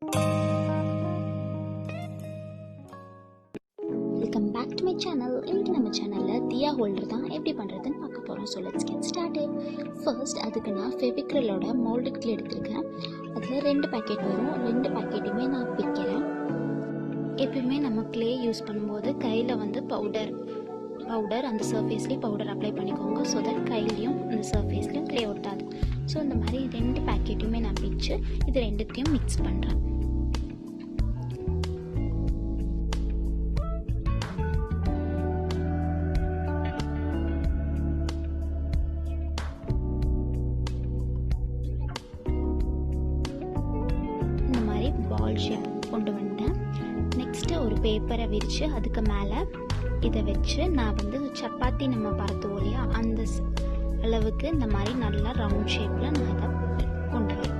Welcome back to my channel. இன்னைக்கு நம்ம சேனல்ல தியா ஹோல்டர் தான் எப்படி பண்றதுன்னு பார்க்க போறோம். So let's get started. First அதுக்கு நான் ஃபெவிக்ரிலோட மோல்டட் கிளே எடுத்துருக்கேன். அதுல 2 பாக்கெட் வரும். 2 பாக்கெட்டுமே நான் பிக்கிறேன். எப்பவுமே நம்ம கிளே யூஸ் பண்ணும்போது கையில வந்து பவுடர் அந்த சர்ஃபேஸ்லேயே பவுடர் அப்ளை பண்ணிக்கோங்க. ஸோ தட் கையிலையும் அந்த சர்ஃபேஸ்லையும் கிளே ஒட்டாது. ஸோ இந்த மாதிரி 2 பாக்கெட்டுமே நான் பிச்சு இது ரெண்டுத்தையும் மிக்ஸ் பண்ணுறேன். இந்த மாதிரி பால் ஷேப் கொண்டு வந்துட்டேன். நெக்ஸ்ட்டு ஒரு பேப்பரை விரித்து அதுக்கு மேலே இதை வச்சு நான் வந்து சப்பாத்தி நம்ம பரத்துவோம் இல்லையா, அந்த அளவுக்கு இந்த மாதிரி நல்லா ரவுண்ட் ஷேப்பில் நான் இதை கொண்டு வரேன்.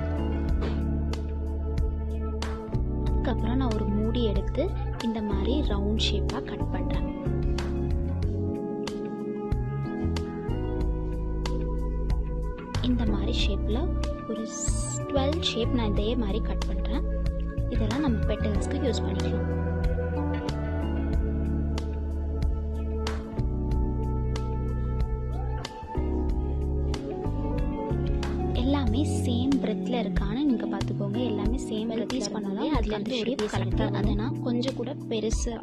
அதுக்கப்புறம் நான் ஒரு மூடி எடுத்து இந்த மாதிரி ரவுண்ட் ஷேப்பாக கட் பண்ணுறேன். இந்த மாதிரி ஷேப்பில் ஒரு 12 ஷேப் நான் இதே மாதிரி கட் பண்ணுறேன். இதெல்லாம் நம்ம பெட்டல்ஸ்க்கு யூஸ் பண்ணிக்கலாம். எல்லாமே சேம் பிரெத்தில் இருக்கான்னு நீங்கள் பார்த்துக்கோங்க. எல்லாமே சேம் பிரெத் பண்ணலாம். அதில் வந்து ஷேப் கரெக்டாக அதை நான் கொஞ்சம் கூட பெருசாக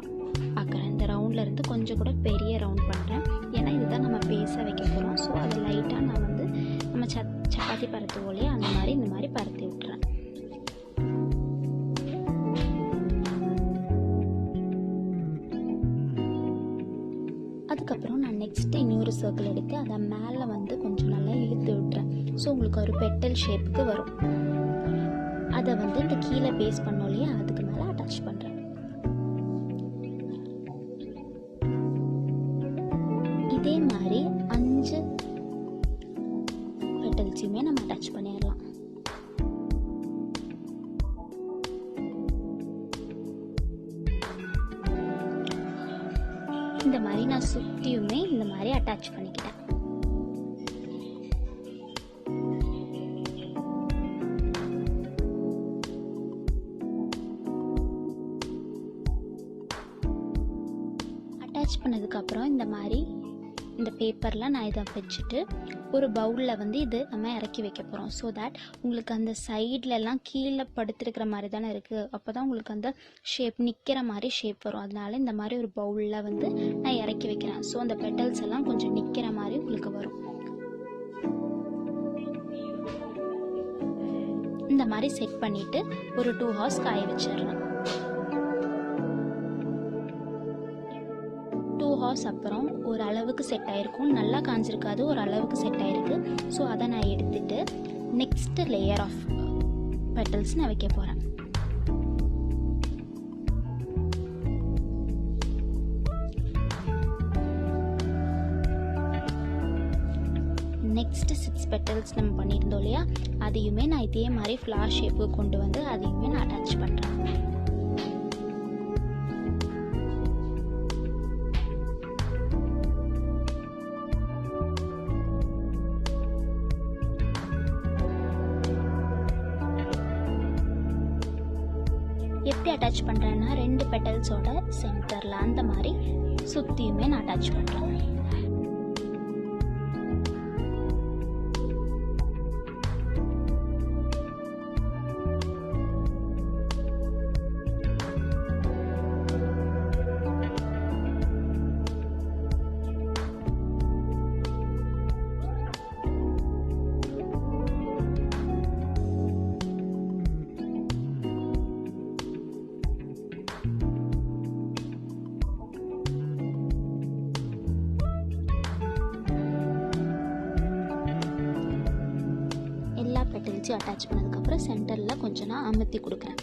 பார்க்குறேன். இந்த ரவுண்டில் இருந்து கொஞ்சம் கூட பெரிய ரவுண்ட் பண்ணுறேன். ஏன்னா இதுதான் நம்ம பேஸாக வைக்க போகிறோம். ஸோ அதை லைட்டாக நான் வந்து நம்ம சப்பாத்தி பரத்துவோம் இல்லையா, அந்த மாதிரி இந்த மாதிரி பரத்தி விட்டுறேன். அதுக்கப்புறம் நான் நெக்ஸ்ட்டு இன்னொரு சர்க்கிள் எடுத்து அதை மேலே வந்து கொஞ்சம் நல்லா இழுத்து விட்டுறேன். ஸோ உங்களுக்கு ஒரு பெட்டல் ஷேப்புக்கு வரும். அதை வந்து இந்த கீழே பேஸ் பண்ணோம் இல்லையா, அதுக்கு மேலே அட்டாச் பண்ணுறேன். இதே மாதிரி 5 பெட்டல்ஸையுமே நம்ம அட்டாச் பண்ணிடலாம். இந்த மாதிரி நான் சுற்றியுமே இந்த மாதிரி அட்டாச் பண்ணிக்கிட்டேன். அட்டாச் பண்ணதுக்கப்புறம் இந்த மாதிரி இந்த பேப்பரில் நான் இதை வச்சுட்டு ஒரு பவுலில் வந்து இது நம்ம இறக்கி வைக்க போகிறோம். ஸோ தட் உங்களுக்கு அந்த சைட்லலாம் கீழே படுத்துருக்கிற மாதிரி தானே இருக்குது. அப்போ தான் உங்களுக்கு அந்த ஷேப் நிற்கிற மாதிரி ஷேப் வரும். அதனால இந்த மாதிரி ஒரு பவுலில் வந்து நான் இறக்கி வைக்கிறேன். ஸோ அந்த பெட்டல்ஸ் எல்லாம் கொஞ்சம் நிற்கிற மாதிரி உங்களுக்கு வரும். இந்த மாதிரி செட் பண்ணிவிட்டு ஒரு 2 ஹவர்ஸ் காய வச்சிடுறேன். 2 ஹவர்ஸ் அப்புறம் ஒரு அளவுக்கு செட் ஆகிருக்கும். நல்லா காஞ்சிருக்காது, ஒரு அளவுக்கு செட் ஆகிருக்கு. ஸோ அதை நான் எடுத்துட்டு நெக்ஸ்ட் லேயர் ஆஃப் பெட்டல்ஸ் நான் வைக்க போகிறேன். நெக்ஸ்ட் 6 பெட்டல்ஸ் நம்ம பண்ணியிருந்தோம் இல்லையா, அதையுமே நான் இதே மாதிரி ஃப்ளார் ஷேப்புக்கு கொண்டு வந்து அதையுமே நான் அட்டாச் பண்ணுறேன். எப்படி அட்டாச் பண்ணுறேன்னா 2 பெட்டல்ஸோட சென்டரில் அந்த மாதிரி சுற்றியுமே நான் அட்டாச் பண்ணுறேன். பெட்டல்ஸையும் அட்டாச் பண்ணதுக்கப்புறம் சென்டரில் கொஞ்சம் நான் அமுத்தி கொடுக்குறேன்.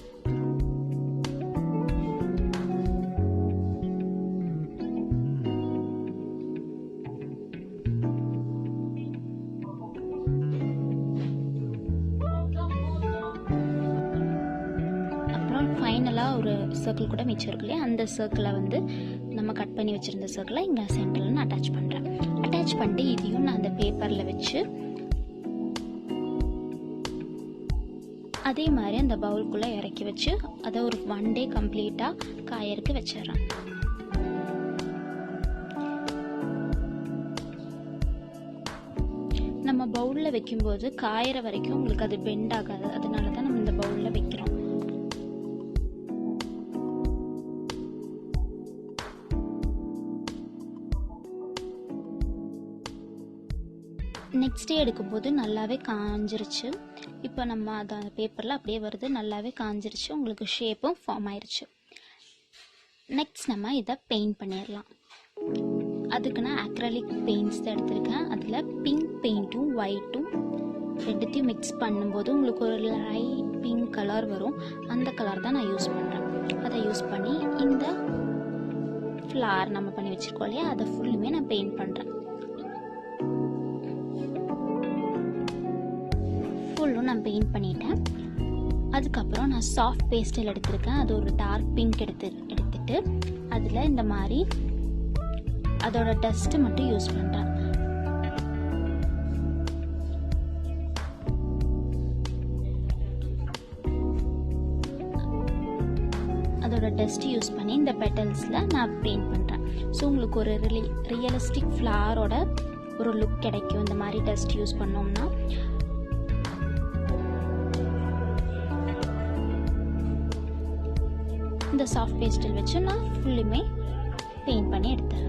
அப்புறம் ஃபைனலாக ஒரு சர்க்கிள் கூட மிச்சம் இருக்கு இல்லையா, அந்த சர்க்கிளை வந்து நம்ம கட் பண்ணி வச்சுருந்த சர்க்கிளை இங்கே சென்டரில் நான் அட்டாச் பண்ணுறேன். அட்டாச் பண்ணிட்டு இதையும் நான் அந்த பேப்பரில் வச்சு அதே மாதிரி அந்த பவுலுக்குள்ளே இறக்கி வச்சு அதை ஒரு 1 day கம்ப்ளீட்டாக காயறக்கு வச்சிடுறேன். நம்ம பவுலில் வைக்கும்போது காயிற வரைக்கும் உங்களுக்கு அது பெண்ட் ஆகாது, அதனால தான் நம்ம இந்த பவுலில் வைக்கிறோம். நெக்ஸ்ட் டே எடுக்கும்போது நல்லாவே காஞ்சிருச்சு. இப்போ நம்ம அதை பேப்பரில் அப்படியே வருது, நல்லாவே காஞ்சிருச்சு, உங்களுக்கு ஷேப்பும் ஃபார்ம் ஆயிடுச்சு. நெக்ஸ்ட் நம்ம இதை பெயிண்ட் பண்ணிடலாம். அதுக்கு நான் அக்ரலிக் பெயிண்ட்ஸ் தான் எடுத்திருக்கேன். அதில் பிங்க் பெயிண்ட்டும் ஒயிட்டும் ரெண்டுத்தையும் மிக்ஸ் பண்ணும்போது உங்களுக்கு ஒரு லைட் பிங்க் கலர் வரும். அந்த கலர் தான் நான் யூஸ் பண்ணுறேன். அதை யூஸ் பண்ணி இந்த ஃப்ளவர் நம்ம பண்ணி வச்சுருக்கோம் இல்லையா, அதை ஃபுல்லுமே நான் பெயிண்ட் பண்ணுறேன். ஃபுல்லும் நான் பெயிண்ட் பண்ணிட்டேன். அதுக்கப்புறம் நான் சாஃப்ட் பேஸ்டல் எடுத்திருக்கேன். அது ஒரு டார்க் பிங்க் எடுத்துட்டு அதில் இந்த மாதிரி அதோட டஸ்ட்டு மட்டும் யூஸ் பண்ணுறேன். அதோட டஸ்ட்டு யூஸ் பண்ணி இந்த பெட்டல்ஸில் நான் பெயிண்ட் பண்ணுறேன். ஸோ உங்களுக்கு ஒரு ரியலிஸ்டிக் ஃப்ளவரோட ஒரு லுக் கிடைக்கும் இந்த மாதிரி டஸ்ட் யூஸ் பண்ணோம்னா. இந்த சாஃப்ட் பேஸ்டல் வச்சு நான் ஃபுல்லுமே பெயிண்ட் பண்ணி எடுத்தேன்.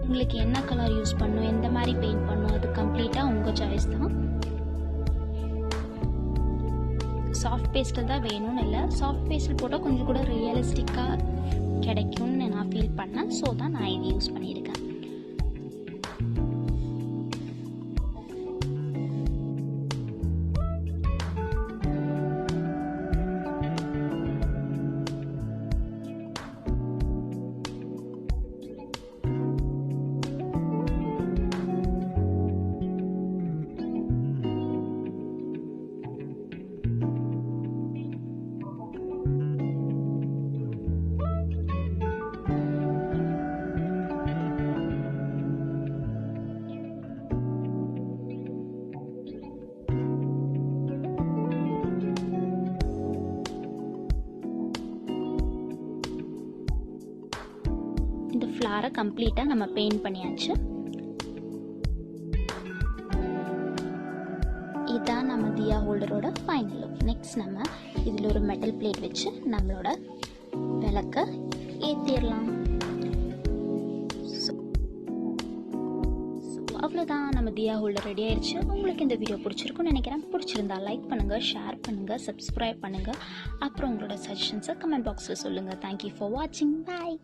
உங்களுக்கு என்ன கலர் யூஸ் பண்ணணும், எந்த மாதிரி பெயிண்ட் பண்ணணும், அது கம்ப்ளீட்டாக உங்கள் சாய்ஸ் தான். சாஃப்ட் பேஸ்டல் தான் வேணும்னு இல்லை, சாஃப்ட் பேஸ்டல் போட்டால் கொஞ்சம் கூட ரியலிஸ்டிக்காக கிடைக்கும்னு நான் ஃபீல் பண்ணேன். ஸோ தான் நான் இது யூஸ் பண்ணியிருக்கேன். இந்த ஃப்ளவரை கம்ப்ளீட்டாக நம்ம பெயிண்ட் பண்ணியாச்சு. இதுதான் நம்ம தியா ஹோல்டரோட ஃபைனல் லுக். நெக்ஸ்ட் நம்ம இதில் ஒரு மெட்டல் பிளேட் வச்சு நம்மளோட விளக்க ஏற்றிடலாம். அவ்வளோதான், நம்ம தியா ஹோல்டர் ரெடி ஆயிடுச்சு. உங்களுக்கு இந்த வீடியோ பிடிச்சிருக்குன்னு நினைக்கிறேன். பிடிச்சிருந்தா லைக் பண்ணுங்கள், ஷேர் பண்ணுங்கள், சப்ஸ்கிரைப் பண்ணுங்கள். அப்புறம் உங்களோட சஜஷன்ஸை கமெண்ட் பாக்ஸில் சொல்லுங்கள். தேங்க்யூ ஃபார் வாட்சிங். பாய்.